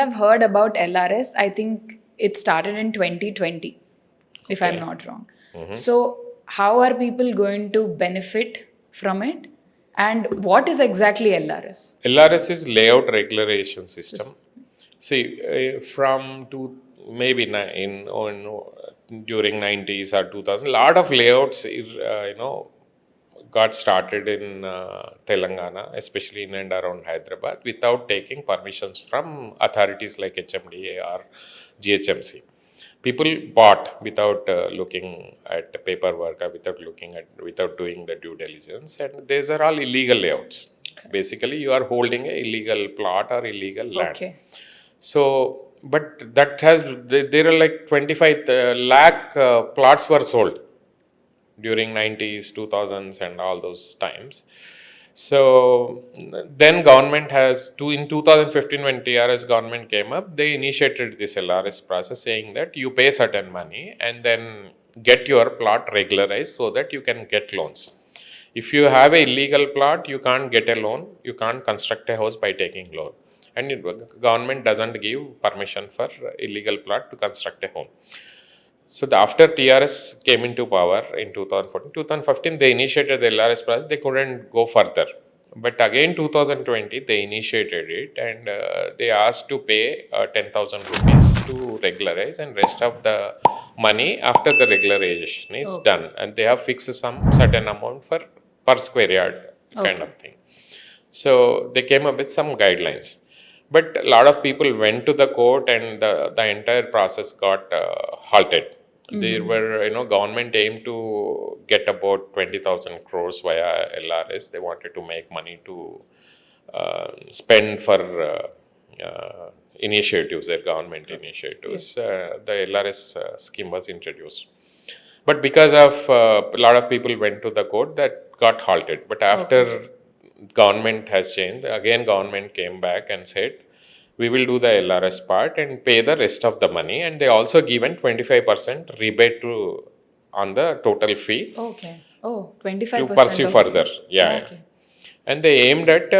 have heard about LRS, I think it started in 2020, if I'm not wrong. So, how are people going to benefit from it? And what is exactly LRS? LRS is layout regularization system. See, from maybe during 90s or 2000, a lot of layouts, got started in Telangana, especially in and around Hyderabad, without taking permissions from authorities like Hmda or GHMC. People bought without looking at paperwork or without doing the due diligence, and these are all illegal layouts. Okay. Basically, you are holding a illegal plot or illegal land. Okay. So, but that there are like 25 lakh plots were sold during 90s, 2000s and all those times. So then government in 2015 when TRS government came up, they initiated this LRS process saying that you pay certain money and then get your plot regularized so that you can get loans. If you have a illegal plot, you can't get a loan, you can't construct a house by taking loan. And government doesn't give permission for illegal plot to construct a home. So after TRS came into power in 2015, they initiated the LRS process. They couldn't go further. But again, 2020, they initiated it and they asked to pay 10,000 rupees to regularize, and rest of the money after the regularization is done. And they have fixed some certain amount for per square yard kind of thing. So they came up with some guidelines. But a lot of people went to the court and the entire process got halted. There were, government aimed to get about 20,000 crores via LRS. They wanted to make money to spend for initiatives, their government initiatives. The LRS scheme was introduced. But because of a lot of people went to the court, that got halted. But after government has changed, again government came back and said, we will do the LRS part and pay the rest of the money. And they also given 25% rebate on the total fee. Okay. Oh, 25% to pursue further. Yeah. Okay. And they aimed at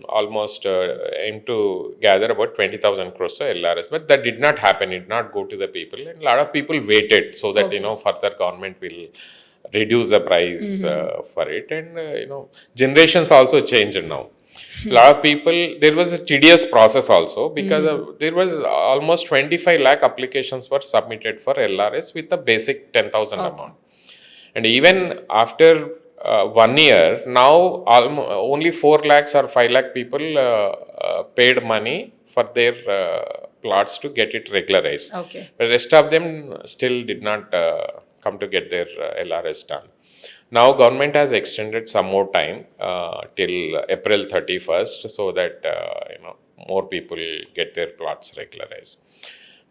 almost aimed to gather about 20,000 crores of LRS. But that did not happen. It did not go to the people. And a lot of people waited so that, further government will reduce the price for it. And, generations also changed now. A lot of people, there was a tedious process also because there was almost 25 lakh applications were submitted for LRS with the basic 10,000 amount. And even after 1 year, now only 4 lakhs or 5 lakh people paid money for their plots to get it regularized. Okay. The rest of them still did not come to get their LRS done. Now government has extended some more time till April 31st so that more people get their plots regularized.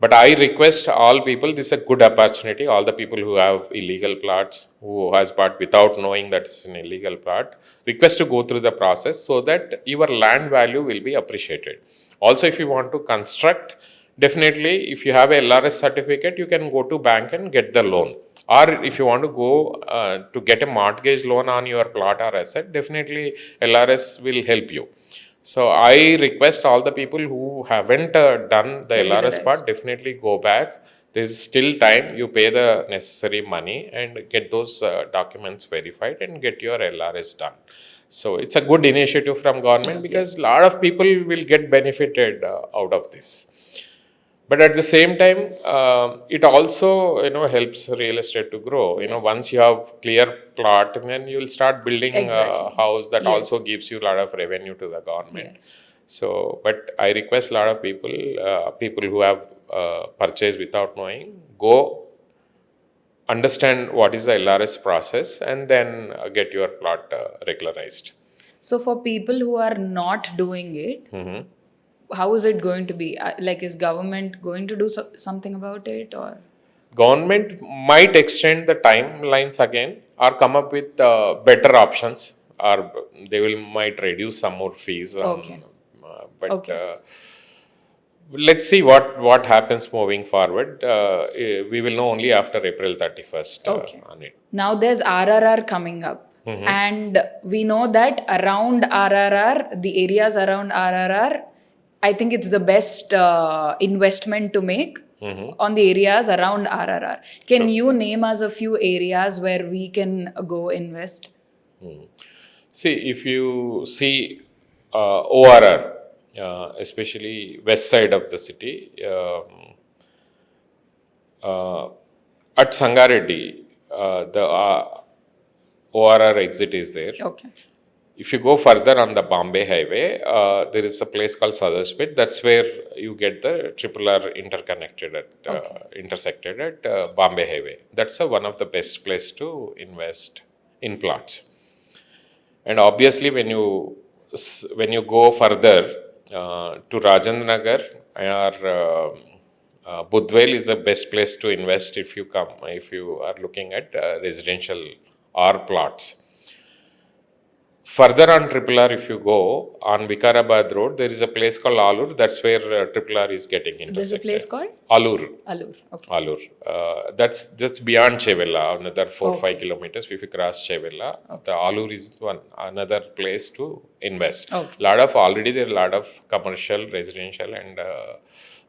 But I request all people, this is a good opportunity, all the people who have illegal plots, who has bought without knowing that it's an illegal plot, request to go through the process so that your land value will be appreciated. Also, if you want to construct, definitely if you have a LRS certificate, you can go to bank and get the loan. Or if you want to go to get a mortgage loan on your plot or asset, definitely LRS will help you. So I request all the people who haven't done the LRS part, definitely go back. There's still time. You pay the necessary money and get those documents verified and get your LRS done. So it's a good initiative from government because a lot of people will get benefited out of this. But at the same time, it also helps real estate to grow. Once you have clear plot, then you will start building a house that also gives you a lot of revenue to the government. Yes. So, but I request a lot of people who have purchased without knowing, go understand what is the LRS process and then get your plot regularized. So for people who are not doing it, how is it going to be? Is government going to do something about it, or? Government might extend the timelines again or come up with better options, or they might reduce some more fees. Let's see what happens moving forward. We will know only after April 31st on it. Now there's RRR coming up. And we know that around RRR, the areas around RRR, I think it's the best investment to make on the areas around RRR. Can you name us a few areas where we can go invest? See, if you see ORR, especially west side of the city, at Sangareddy, the ORR exit is there. Okay. If you go further on the Bombay Highway, there is a place called SocialPost. That's where you get the triple R interconnected at intersected at Bombay Highway. That's one of the best place to invest in plots. And obviously, when you go further to Rajendra Nagar or Budwell is the best place to invest if you are looking at residential or plots. Further on Triple R, if you go on Vikarabad Road, there is a place called Alur. That's where Triple R is getting intersected. There's a place called? Alur. Alur. Okay. Alur. That's beyond Chevella, another 4-5 kilometers. If you cross Chevella, the Alur is another place to invest. Okay. There are a lot of commercial, residential, and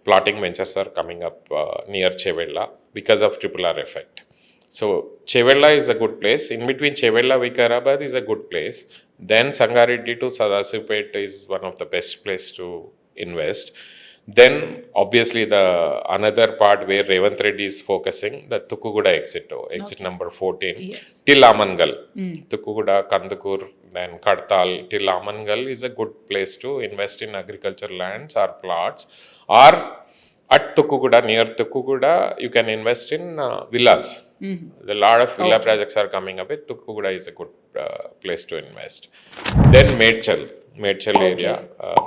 plotting ventures are coming up near Chevella because of Triple R effect. So Chevella is a good place. In between Chevella, Vikarabad is a good place. Then Sangareddy to Sadasipet is one of the best place to invest. Then obviously the another part where Revanth Reddy is focusing, the Tukkuguda exit number 14 till Amangal. Tukkuguda, Kandakur, then Kadtal till Amangal is a good place to invest in agriculture lands or plots. Or at Tukkuguda, near Tukkuguda, you can invest in villas. A lot of villa projects are coming up. Tukkuguda is a good place to invest. Then Medchal area,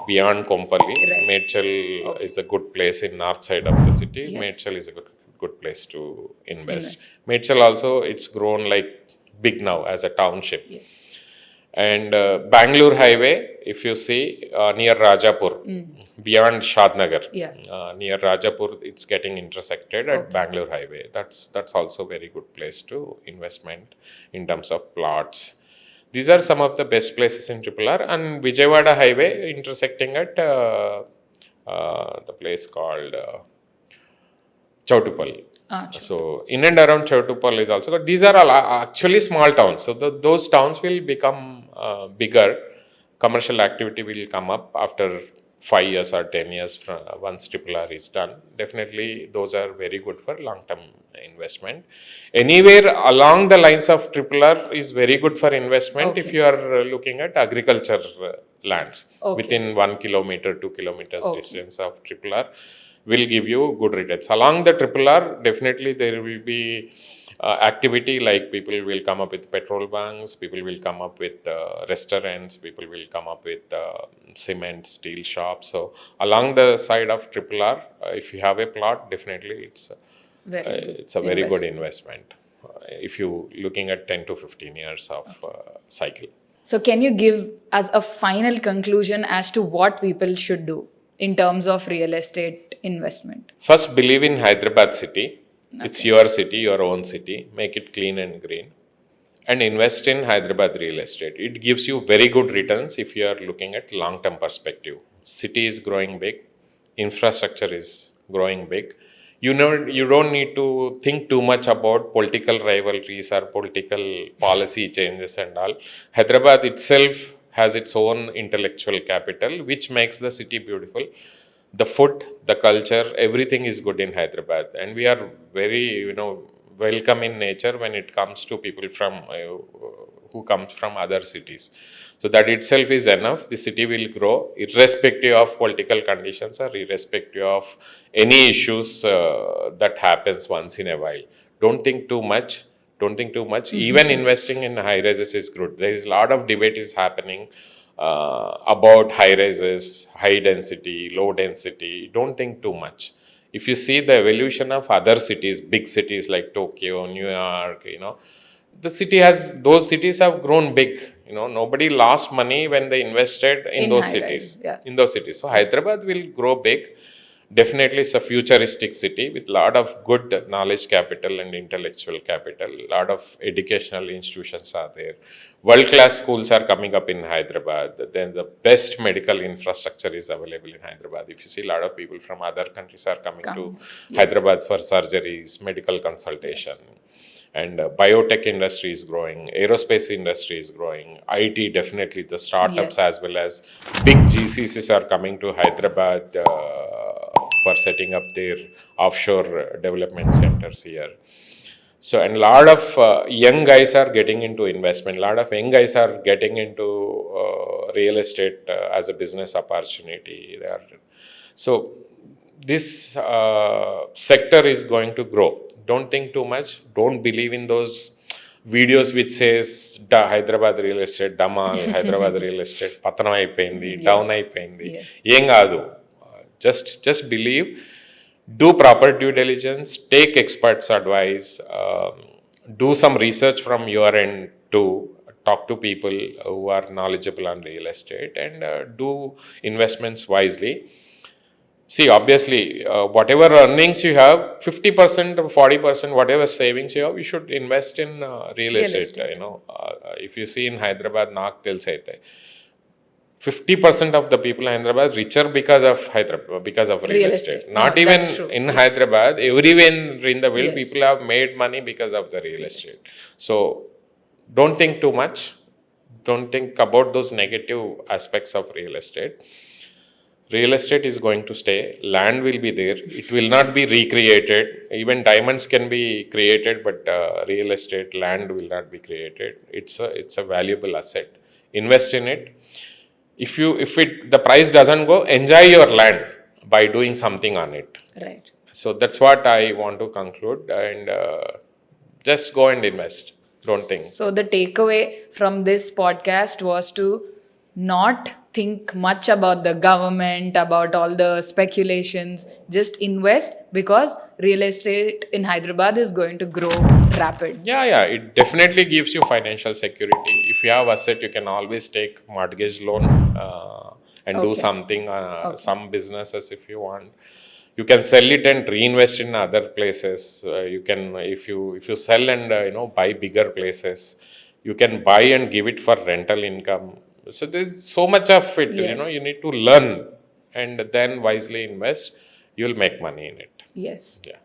beyond Kompally. Medchal is a good place in north side of the city. Medchal is a good place to invest. Medchal also, it's grown like big now as a township. And Bangalore Highway, if you see, near Rajapur, beyond Shadnagar, near Rajapur, it's getting intersected at Bangalore Highway. That's also a very good place to investment in terms of plots. These are some of the best places in Triple R. And Vijayawada Highway intersecting at the place called Chautupalli. So in and around Chautupalli is also good. These are all actually small towns. So those towns will become bigger. Commercial activity will come up after 5 years or 10 years once Triple R is done. Definitely those are very good for long-term investment. Anywhere along the lines of Triple R is very good for investment if you are looking at agriculture lands within 1 kilometer, 2 kilometers distance of Triple R. Will give you good returns. Along the Triple R, definitely there will be activity like people will come up with petrol bunks, people will come up with restaurants, people will come up with cement, steel shops. So along the side of Triple R, if you have a plot, definitely it's a very good investment. If you looking at 10 to 15 years of cycle. So can you give us a final conclusion as to what people should do in terms of real estate investment? First, believe in Hyderabad city. It's your city, your own city. Make it clean and green. And invest in Hyderabad real estate. It gives you very good returns if you are looking at long-term perspective. City is growing big. Infrastructure is growing big. You don't need to think too much about political rivalries or political policy changes and all. Hyderabad itself has its own intellectual capital, which makes the city beautiful. The food, the culture, everything is good in Hyderabad. And we are very, welcome in nature when it comes to people from who comes from other cities. So that itself is enough. The city will grow irrespective of political conditions or irrespective of any issues that happens once in a while. Don't think too much. Even investing in high rises is good. There is a lot of debate is happening about high rises, high density, low density. Don't think too much. If you see the evolution of other cities, big cities like Tokyo, New York, those cities have grown big. Nobody lost money when they invested in those cities. So Hyderabad will grow big. Definitely, it's a futuristic city with a lot of good knowledge capital and intellectual capital. A lot of educational institutions are there. World-class schools are coming up in Hyderabad. Then the best medical infrastructure is available in Hyderabad. If you see, a lot of people from other countries are coming to Hyderabad for surgeries, medical consultation. And biotech industry is growing, aerospace industry is growing, IT definitely, the startups as well as big GCCs are coming to Hyderabad for setting up their offshore development centers here. So, and a lot of young guys are getting into investment. A lot of young guys are getting into real estate as a business opportunity. So, this sector is going to grow. Don't think too much. Don't believe in those videos which says Hyderabad real estate, Damal, Hyderabad real estate, Patanam అయిపోయింది, down అయిపోయింది. ఏం కాదు. Just believe, do proper due diligence, take experts' advice, do some research from your end too, talk to people who are knowledgeable on real estate, and do investments wisely. See, obviously, whatever earnings you have, 50% or 40%, whatever savings you have, you should invest in real estate. You know, if you see in Hyderabad, నాకు తెలిసి అయితే 50% of the people in Hyderabad richer because of real estate. Not even in Hyderabad, everywhere in the world, people have made money because of the real estate. So, don't think too much. Don't think about those negative aspects of real estate. Real estate is going to stay. Land will be there. It will not be recreated. Even diamonds can be created, but real estate, land will not be created. It's a valuable asset. Invest in it. If the price doesn't go, enjoy your land by doing something on it. Right. So that's what I want to conclude, and just go and invest. Don't think. So the takeaway from this podcast was to not think much about the government, about all the speculations. Just invest, because real estate in Hyderabad is going to grow rapid. Yeah, it definitely gives you financial security. If you have asset, you can always take mortgage loan and do something, some businesses if you want. You can sell it and reinvest in other places. You can, if you sell and buy bigger places, you can buy and give it for rental income. So there's so much of it. You need to learn and then wisely invest. You'll make money in it. Yes. Yeah.